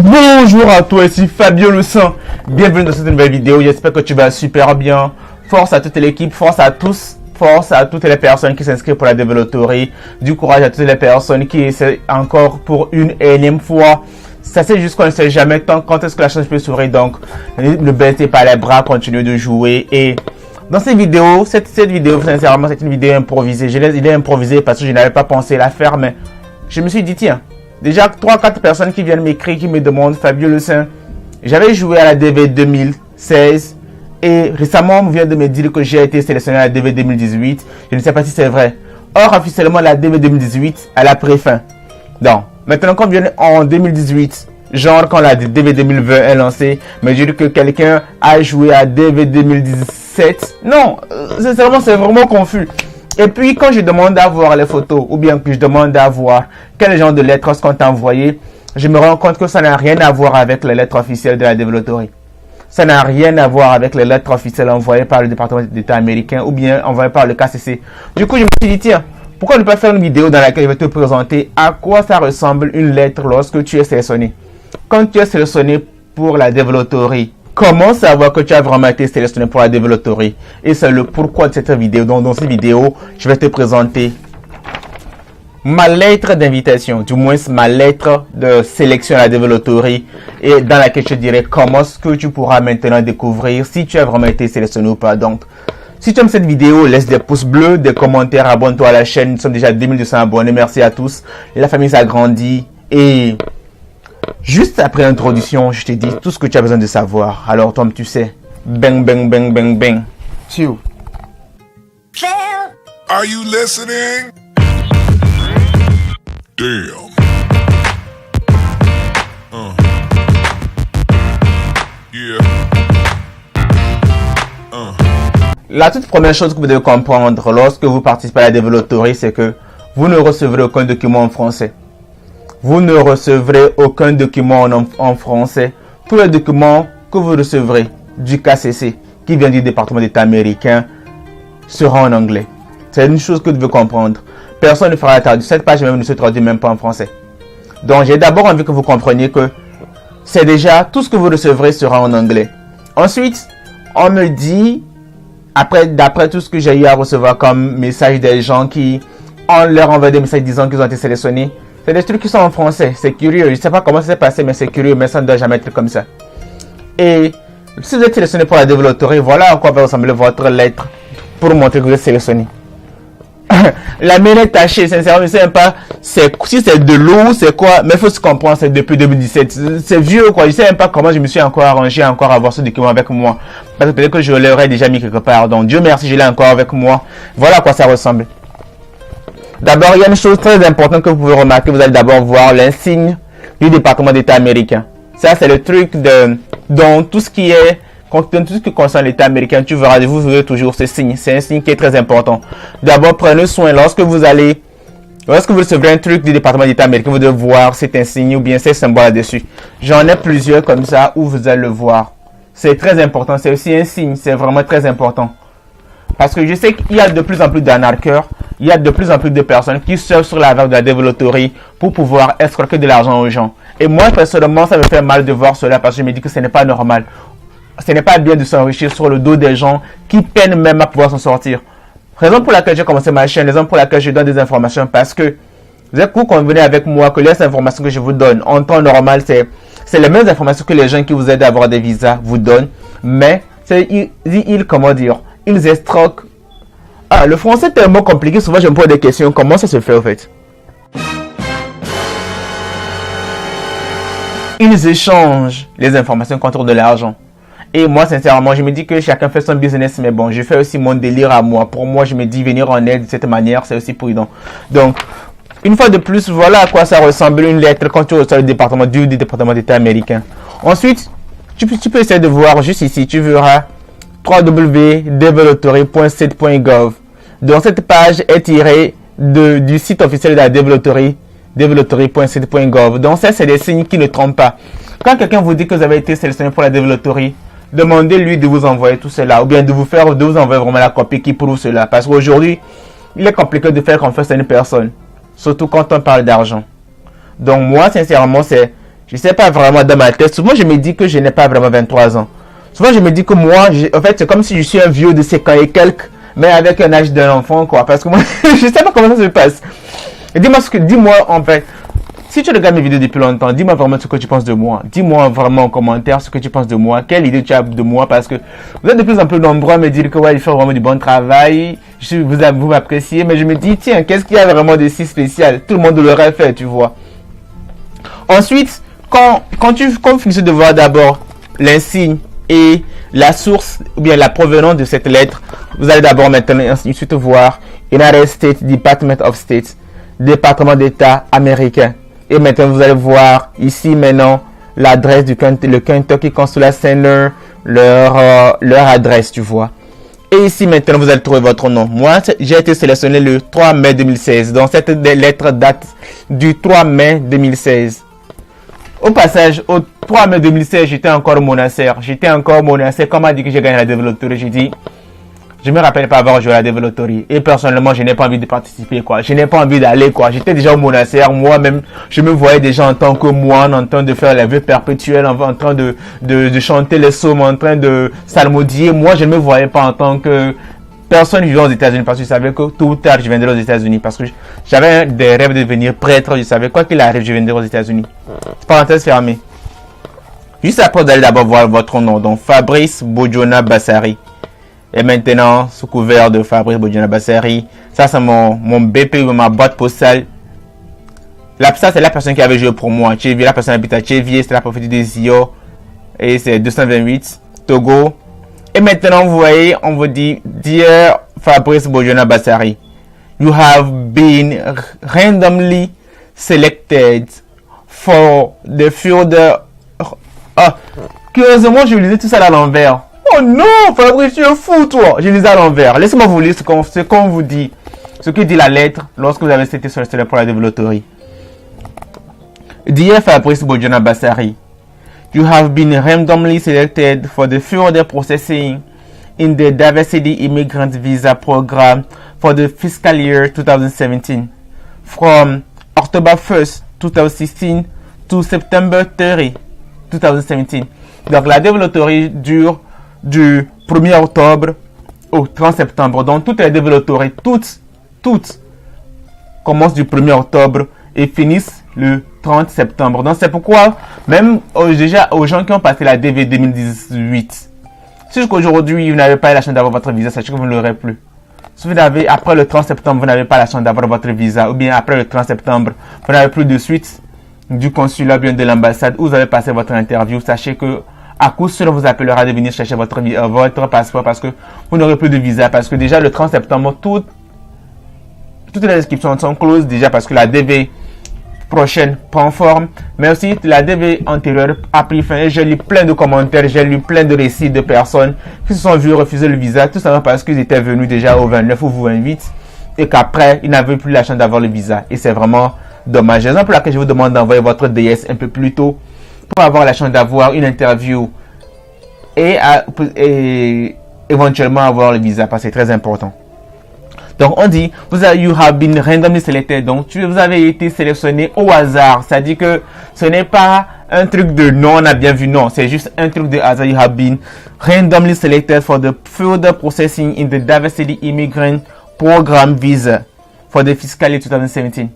Bonjour à toi, ici Fabio Le Saint. Bienvenue dans cette nouvelle vidéo. J'espère que tu vas super bien. Force à toute l'équipe, force à tous, force à toutes les personnes qui s'inscrivent pour la développerie. Du courage à toutes les personnes qui essaient encore pour une énième fois. Ça c'est juste qu'on ne sait jamais quand est-ce que la chance peut s'ouvrir. Donc, ne baissez pas les bras, continuez de jouer. Et dans cette vidéo, cette vidéo, sincèrement, c'est une vidéo improvisée. Je l'ai improvisée parce que je n'avais pas pensé la faire, mais je me suis dit, tiens, déjà 3-4 personnes qui viennent m'écrire, qui me demandent, Fabio Le Saint, j'avais joué à la DV 2016 et récemment on vient de me dire que j'ai été sélectionné à la DV 2018. Je ne sais pas si c'est vrai. Or, officiellement, la DV 2018, elle a pris fin. Donc, maintenant qu'on vient en 2018, genre quand la DV 2020 est lancée, me dire que quelqu'un a joué à DV 2017. Non, sincèrement, c'est vraiment confus. Et puis, quand je demande à voir les photos, ou bien que je demande à voir quel genre de lettres qu'on t'a envoyé, je me rends compte que ça n'a rien à voir avec les lettres officielles de la développerie. Ça n'a rien à voir avec les lettres officielles envoyées par le département d'État américain ou bien envoyées par le KCC. Du coup, je me suis dit, tiens, pourquoi ne pas faire une vidéo dans laquelle je vais te présenter à quoi ça ressemble une lettre lorsque tu es sélectionné. Quand tu es sélectionné pour la développerie, comment savoir que tu as vraiment été sélectionné pour la développerie? Et c'est le pourquoi de cette vidéo. Donc, dans cette vidéo, je vais te présenter ma lettre d'invitation, du moins ma lettre de sélection à la développerie, et dans laquelle je te dirai comment est-ce que tu pourras maintenant découvrir si tu as vraiment été sélectionné ou pas. Donc, si tu aimes cette vidéo, laisse des pouces bleus, des commentaires, abonne-toi à la chaîne. Nous sommes déjà 2200 abonnés. Merci à tous. La famille s'agrandit. Et juste après l'introduction, je te dis tout ce que tu as besoin de savoir. Alors, Tom, tu sais, bang, bang, bang, bang, bang. Ciao. Are you listening? Damn. Yeah. La toute première chose que vous devez comprendre lorsque vous participez à la développerie, c'est que vous ne recevrez aucun document en français. Vous ne recevrez aucun document en français. Tous les documents que vous recevrez du KCC, qui vient du département d'État américain, seront en anglais. C'est une chose que vous devez comprendre. Personne ne fera la traduction. Cette page même ne se traduit même pas en français. Donc, j'ai d'abord envie que vous compreniez que c'est déjà tout ce que vous recevrez sera en anglais. Ensuite, on me dit, d'après tout ce que j'ai eu à recevoir comme message des gens qui leur envoient des messages disant qu'ils ont été sélectionnés, c'est des trucs qui sont en français. C'est curieux. Je ne sais pas comment ça s'est passé, mais c'est curieux. Mais ça ne doit jamais être comme ça. Et si vous êtes sélectionné pour la développerie, voilà à quoi va ressembler votre lettre pour montrer que vous êtes sélectionné. La mienne est tachée, sincèrement, je ne sais même pas si c'est de l'eau, c'est quoi, mais il faut se comprendre, c'est depuis 2017. C'est vieux, quoi. Je ne sais même pas comment je me suis encore arrangé à avoir ce document avec moi. Parce que peut-être que je l'aurais déjà mis quelque part. Donc, Dieu merci, je l'ai encore avec moi. Voilà à quoi ça ressemble. D'abord, il y a une chose très importante que vous pouvez remarquer. Vous allez d'abord voir l'insigne du département d'État américain. Ça, c'est le truc dont tout ce qui concerne l'État américain, vous verrez toujours ce signe. C'est un signe qui est très important. D'abord, prenez soin lorsque vous recevrez un truc du département d'État américain, vous devez voir cet insigne ou bien ces symboles là-dessus. J'en ai plusieurs comme ça où vous allez le voir. C'est très important. C'est aussi un signe. C'est vraiment très important. Parce que je sais qu'il y a de plus en plus d'arnaqueurs. Il y a de plus en plus de personnes qui surfent sur la vague de la développerie pour pouvoir escroquer de l'argent aux gens. Et moi, personnellement, ça me fait mal de voir cela parce que je me dis que ce n'est pas normal. Ce n'est pas bien de s'enrichir sur le dos des gens qui peinent même à pouvoir s'en sortir. Raison pour laquelle j'ai commencé ma chaîne, raison pour laquelle je donne des informations, parce que vous convenez avec moi que les informations que je vous donne en temps normal, c'est les mêmes informations que les gens qui vous aident à avoir des visas vous donnent, mais ils escroquent. Le français est tellement compliqué, souvent je me pose des questions, comment ça se fait au fait? Ils échangent les informations contre de l'argent. Et moi, sincèrement, je me dis que chacun fait son business, mais bon, je fais aussi mon délire à moi. Pour moi, je me dis venir en aide de cette manière, c'est aussi prudent. Donc, une fois de plus, voilà à quoi ça ressemble une lettre quand tu reçois le département du département d'État américain. Ensuite, tu peux essayer de voir juste ici, tu verras www.developpery.state.gov. Donc, cette page est tirée du site officiel de la développery, developpery.state.gov. Donc, ça, c'est des signes qui ne trompent pas. Quand quelqu'un vous dit que vous avez été sélectionné pour la développerie, demandez-lui de vous envoyer tout cela, ou bien de vous envoyer vraiment la copie qui prouve cela. Parce qu'aujourd'hui, il est compliqué de faire confiance à une personne, surtout quand on parle d'argent. Donc moi, sincèrement, Je sais pas vraiment dans ma tête. Souvent, je me dis que je n'ai pas vraiment 23 ans. Souvent, je me dis que moi, en fait, c'est comme si je suis un vieux de 5 ans et quelques, mais avec un âge d'un enfant, quoi. Parce que moi, je sais pas comment ça se passe. Et dis-moi, en fait, si tu regardes mes vidéos depuis longtemps, dis-moi vraiment ce que tu penses de moi. Dis-moi vraiment en commentaire ce que tu penses de moi. Quelle idée tu as de moi, parce que vous êtes de plus en plus nombreux à me dire que ouais, il fait vraiment du bon travail. Vous m'appréciez, mais je me dis, tiens, qu'est-ce qu'il y a vraiment de si spécial? Tout le monde l'aurait fait, tu vois. Ensuite, quand vous finissez de voir d'abord l'insigne et la source ou bien la provenance de cette lettre, vous allez d'abord maintenant ensuite voir United States Department of State, département d'État américain. Et maintenant vous allez voir ici maintenant l'adresse du le Kentucky Consular Center, leur adresse, tu vois. Et ici maintenant vous allez trouver votre nom. Moi j'ai été sélectionné le 3 mai 2016. Donc cette lettre date du 3 mai 2016. Au passage, au 3 mai 2016, j'étais encore monastère. Comme a dit que j'ai gagné la développerie, j'ai dit, je me rappelle pas avoir joué à la développerie. Et personnellement, je n'ai pas envie de participer, quoi. Je n'ai pas envie d'aller, quoi. J'étais déjà au monastère. Moi-même, je me voyais déjà en tant que moine, en train de faire la vœux perpétuelle, en train de chanter les psaumes, en train de psalmodier. Moi, je ne me voyais pas en tant que personne vivant aux États-Unis, parce que je savais que tôt ou tard, je viendrais aux États-Unis. Parce que j'avais des rêves de devenir prêtre. Je savais quoi qu'il arrive, je viendrais aux États-Unis. Parenthèse fermée. Juste après, vous allez d'abord voir votre nom. Donc, Fabrice Bojona Bassari. Et maintenant, sous couvert de Fabrice Bojona Bassari, ça c'est mon BP ou ma boîte postale. Ça c'est la personne qui avait joué pour moi. Tchévier, la personne habite à Tchévier, c'est la prophétie des Zio. Et c'est 228, Togo. Et maintenant, vous voyez, on vous dit, Dear Fabrice Bojona Bassari, you have been randomly selected for the further... curieusement, je lisais tout ça à l'envers. Oh non, Fabrice, tu es fou, toi. Je lisais à l'envers. Laissez-moi vous lire ce qu'on vous dit. Ce que dit la lettre lorsque vous avez été sélectionné pour la développerie. Dear Fabrice Bojona Bassari, you have been randomly selected for the further processing in the Diversity Immigrant Visa Program for the fiscal year 2017 from October 1st, 2016 to September 30, 2017. Donc la développerie dure du 1er octobre au 30 septembre. Donc toutes les développeries, toutes commencent du 1er octobre et finissent le 30 septembre. Donc c'est pourquoi même déjà aux gens qui ont passé la DV 2018, si jusqu'aujourd'hui vous n'avez pas eu la chance d'avoir votre visa, sachez que vous ne l'aurez plus. Si vous avez après le 30 septembre, vous n'avez pas la chance d'avoir votre visa, ou bien après le 30 septembre, vous n'avez plus de suite du consulat, bien de l'ambassade où vous avez passé votre interview, sachez que à coup sûr, on vous appellera de venir chercher votre passeport parce que vous n'aurez plus de visa. Parce que déjà le 30 septembre, toutes les inscriptions sont closes déjà parce que la DV prochaine prend forme. Mais aussi la DV antérieure a pris fin. J'ai lu plein de commentaires, j'ai lu plein de récits de personnes qui se sont vus refuser le visa. Tout simplement parce qu'ils étaient venus déjà au 29 ou 28 et qu'après, ils n'avaient plus la chance d'avoir le visa. Et c'est vraiment dommage. C'est la raison pour laquelle je vous demande d'envoyer votre DS un peu plus tôt pour avoir la chance d'avoir une interview et éventuellement avoir le visa parce que c'est très important. Donc on dit, you have been randomly selected. Donc vous avez été sélectionné au hasard. C'est-à-dire que ce n'est pas un truc de non, on a bien vu, non. C'est juste un truc de hasard. You have been randomly selected for the further processing in the Diversity Immigrant Program Visa for the fiscal year 2017.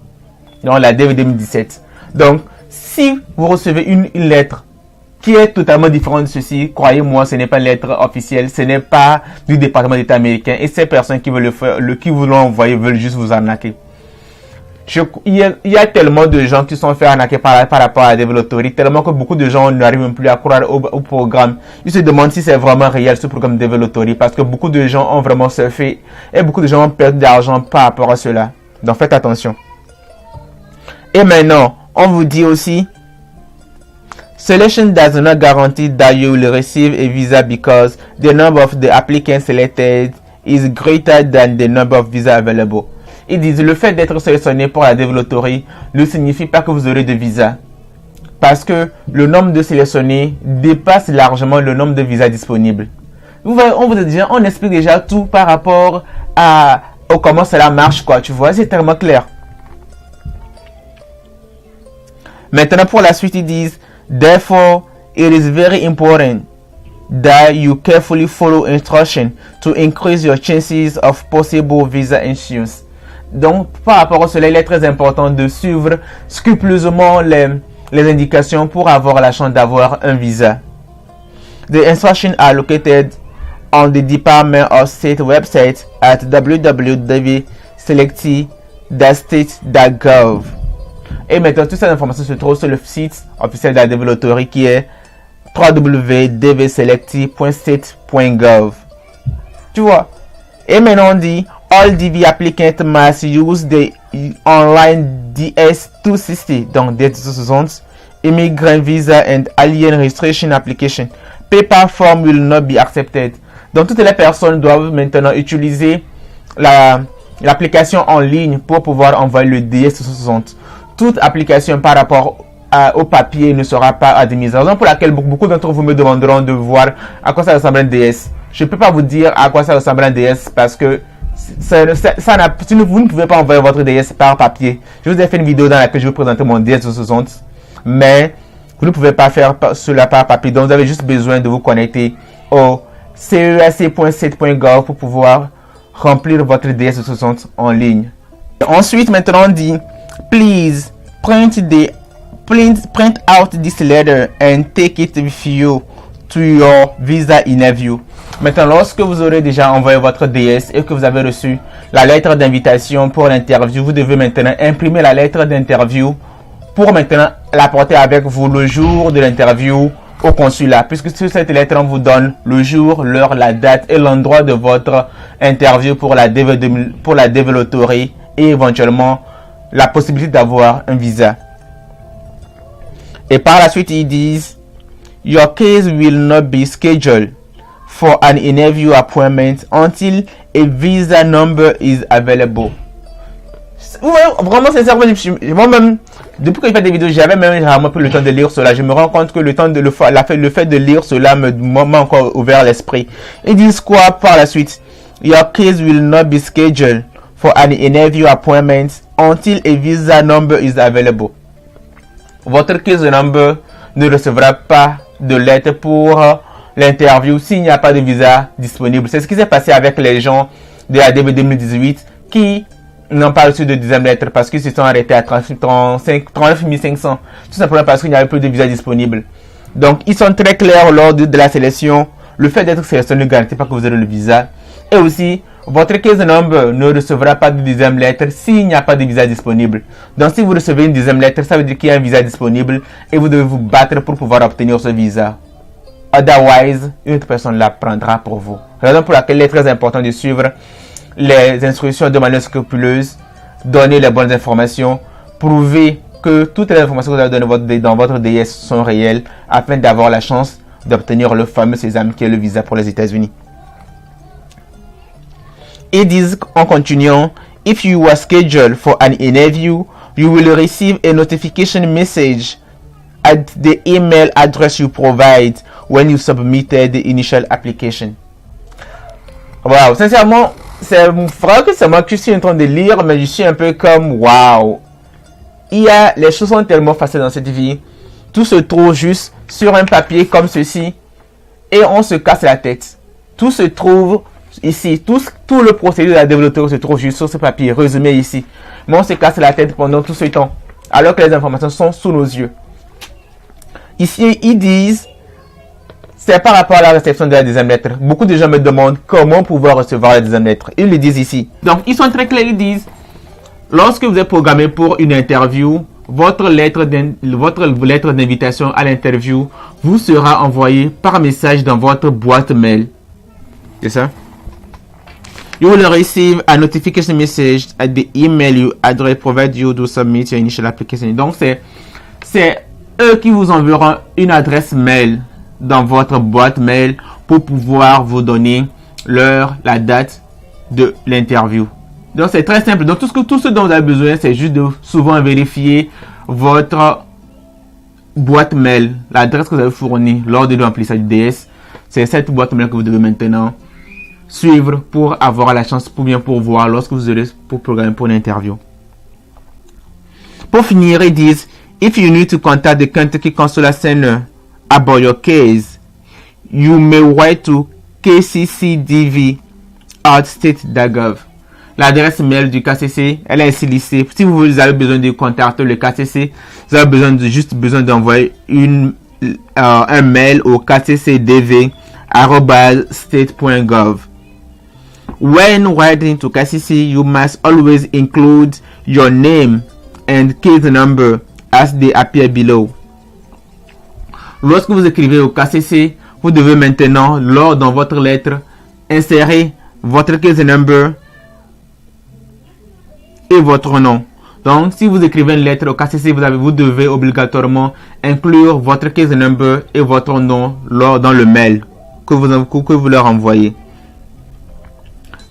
Donc la DV 2017. Donc si vous recevez une lettre qui est totalement différente de ceci, croyez-moi, ce n'est pas une lettre officielle, ce n'est pas du département d'État américain. Et ces personnes qui veulent qui vous l'ont envoyé veulent juste vous arnaquer. Il y a tellement de gens qui sont fait arnaquer par rapport à la développerie, tellement que beaucoup de gens n'arrivent même plus à croire au programme. Ils se demandent si c'est vraiment réel ce programme de développerie, parce que beaucoup de gens ont vraiment surfé et beaucoup de gens ont perdu de l'argent par rapport à cela. Donc faites attention. Et maintenant, on vous dit aussi, selection does not guarantee that you will receive a visa because the number of the applicants selected is greater than the number of visas available. Ils disent, le fait d'être sélectionné pour la développerie ne signifie pas que vous aurez de visa. Parce que le nombre de sélectionnés dépasse largement le nombre de visas disponibles. On explique déjà tout par rapport à comment cela marche, quoi. Tu vois, c'est tellement clair. Maintenant, pour la suite, ils disent, therefore, it is very important that you carefully follow instruction to increase your chances of possible visa issuance. Donc, par rapport à cela, il est très important de suivre scrupuleusement les indications pour avoir la chance d'avoir un visa. The instructions are located on the Department of State website at www.selecti.state.gov. Et maintenant, toutes ces informations se trouvent sur le site officiel de la Devil Authority qui est www.dvselecti.state.gov. Tu vois? Et maintenant, on dit all DV applicants must use the online DS-260, donc DS-260, Immigrant Visa and Alien Registration Application. Paper form will not be accepted. Donc, toutes les personnes doivent maintenant utiliser l'application en ligne pour pouvoir envoyer le DS-260. Toute application par rapport au papier ne sera pas admise. La raison pour laquelle beaucoup d'entre vous me demanderont de voir à quoi ça ressemble un DS. Je ne peux pas vous dire à quoi ça ressemble un DS parce que vous ne pouvez pas envoyer votre DS par papier. Je vous ai fait une vidéo dans laquelle je vous présente mon DS-260, mais vous ne pouvez pas faire cela par papier. Donc vous avez juste besoin de vous connecter au ceac.7.gov pour pouvoir remplir votre DS-260 en ligne. Ensuite, maintenant on dit please print out this letter and take it with you to your visa interview. Maintenant, lorsque vous aurez déjà envoyé votre DS et que vous avez reçu la lettre d'invitation pour l'interview, vous devez maintenant imprimer la lettre d'interview pour maintenant la porter avec vous le jour de l'interview au consulat, puisque sur cette lettre on vous donne le jour, l'heure, la date et l'endroit de votre interview pour la Devil Authority et éventuellement la possibilité d'avoir un visa. Et par la suite, ils disent your case will not be scheduled for an interview appointment until a visa number is available. Ouais, vraiment, sincèrement, moi-même, depuis que je fais des vidéos, j'avais même rarement pris le temps de lire cela. Je me rends compte que le fait de lire cela m'a encore ouvert l'esprit. Ils disent quoi par la suite? Your case will not be scheduled for an interview appointment until a visa number is available. Votre case number ne recevra pas de lettre pour l'interview s'il n'y a pas de visa disponible. C'est ce qui s'est passé avec les gens de la DV 2018 qui n'ont pas reçu de deuxième lettre parce qu'ils se sont arrêtés à 39 500. Tout simplement parce qu'il n'y avait plus de visa disponible. Donc, ils sont très clairs lors de la sélection. Le fait d'être sélectionné ne garantit pas que vous aurez le visa. Et aussi, votre case number ne recevra pas de deuxième lettre s'il n'y a pas de visa disponible. Donc, si vous recevez une deuxième lettre, ça veut dire qu'il y a un visa disponible et vous devez vous battre pour pouvoir obtenir ce visa. Otherwise, une autre personne la prendra pour vous. Raison pour laquelle il est très important de suivre les instructions de manière scrupuleuse, donner les bonnes informations, prouver que toutes les informations que vous avez données dans votre DS sont réelles afin d'avoir la chance d'obtenir le fameux sésame qui est le visa pour les États-Unis. Ils disent en continuant, if you are scheduled for an interview, you will receive a notification message at the email address you provide when you submitted the initial application. Wow, sincèrement, c'est vrai que c'est moi qui suis en train de lire, mais je suis un peu comme wow. Les choses sont tellement faciles dans cette vie. Tout se trouve juste sur un papier comme ceci et on se casse la tête. Tout se trouve ici. Tout le procédé de la développeur se trouve juste sur ce papier, résumé ici. Mais on se casse la tête pendant tout ce temps, alors que les informations sont sous nos yeux. Ici, ils disent, c'est par rapport à la réception de la deuxième lettre. Beaucoup de gens me demandent comment pouvoir recevoir la deuxième lettre. Ils le disent ici. Donc, ils sont très clairs. Ils disent, lorsque vous êtes programmé pour une interview, votre lettre d'invitation à l'interview vous sera envoyée par message dans votre boîte mail. C'est ça? You will receive a notification message at the email you address provided you to submit your initial application. Donc, c'est eux qui vous enverront une adresse mail dans votre boîte mail pour pouvoir vous donner l'heure, la date de l'interview. Donc c'est très simple. Donc tout ce dont vous avez besoin, c'est juste de souvent vérifier votre boîte mail, l'adresse que vous avez fournie lors de l'emplissage du DS. C'est cette boîte mail que vous devez maintenant suivre pour avoir la chance pour bien pourvoir lorsque vous aurez pour programmer pour l'interview. Pour finir, ils disent If you need to contact the Kentucky Consular Center about your case, you may write to kccdv@state.gov. L'adresse mail du KCC, elle est ici listée. Si vous avez besoin de contacter le KCC, vous avez juste besoin d'envoyer un mail au kccdv@state.gov. When writing to KCC, you must always include your name and case number as they appear below. Lorsque vous écrivez au KCC, vous devez maintenant, dans votre lettre, insérer votre case number et votre nom. Donc, si vous écrivez une lettre au KCC, vous devez obligatoirement inclure votre case number et votre nom dans le mail que vous leur envoyez.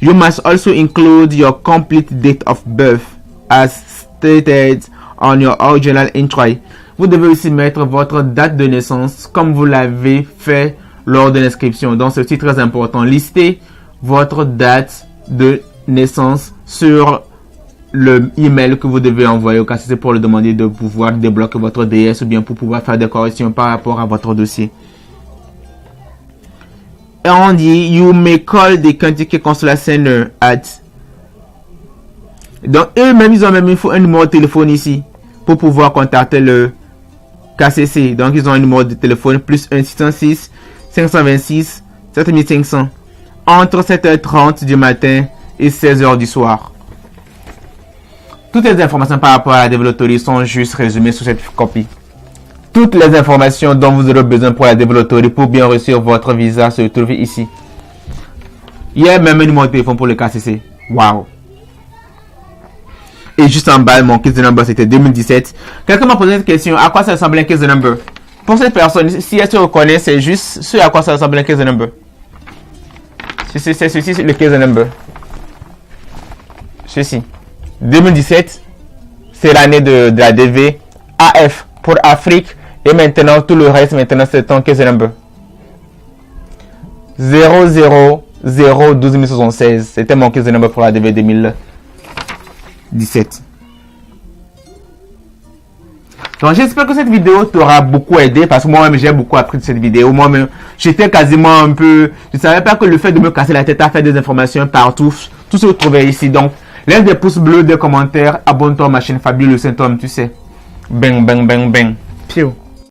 You must also include your complete date of birth as stated on your original entry. Vous devez aussi mettre votre date de naissance comme vous l'avez fait lors de l'inscription. Donc, c'est aussi très important. Listez votre date de naissance sur le email que vous devez envoyer au KCC pour le demander de pouvoir débloquer votre DS ou bien pour pouvoir faire des corrections par rapport à votre dossier. Et on dit, you may call the Kentucky Consular Center at. Donc, eux-mêmes, ils ont même un numéro de téléphone ici pour pouvoir contacter le KCC. Donc, ils ont un numéro de téléphone plus 1 606 526 7500 entre 7h30 du matin et 16h du soir. Toutes les informations par rapport à la développerie sont juste résumées sur cette copie. Toutes les informations dont vous aurez besoin pour la développerie pour bien réussir votre visa se trouvent ici. Il y a même un numéro de téléphone pour le KCC. Wow! Et juste en bas, mon case number c'était 2017. Quelqu'un m'a posé cette question, à quoi ça ressemble un case number? Pour cette personne, si elle se reconnaît, c'est juste ce à quoi ça ressemble un case number. C'est ceci, c'est le case number. Ceci. 2017, c'est l'année de la DV. AF pour Afrique. Et maintenant, tout le reste, maintenant, c'est ton case number. 0001276. C'était mon case number pour la DV 2017. Donc, j'espère que cette vidéo t'aura beaucoup aidé parce que moi-même, j'ai beaucoup appris de cette vidéo. Moi-même, j'étais quasiment un peu... Je ne savais pas que le fait de me casser la tête à faire des informations partout, tout se trouvait ici. Donc, laisse des pouces bleus, des commentaires, abonne-toi à ma chaîne Fabio le Saint-Homme, tu sais. Bang, bang, bang, bang. Piou.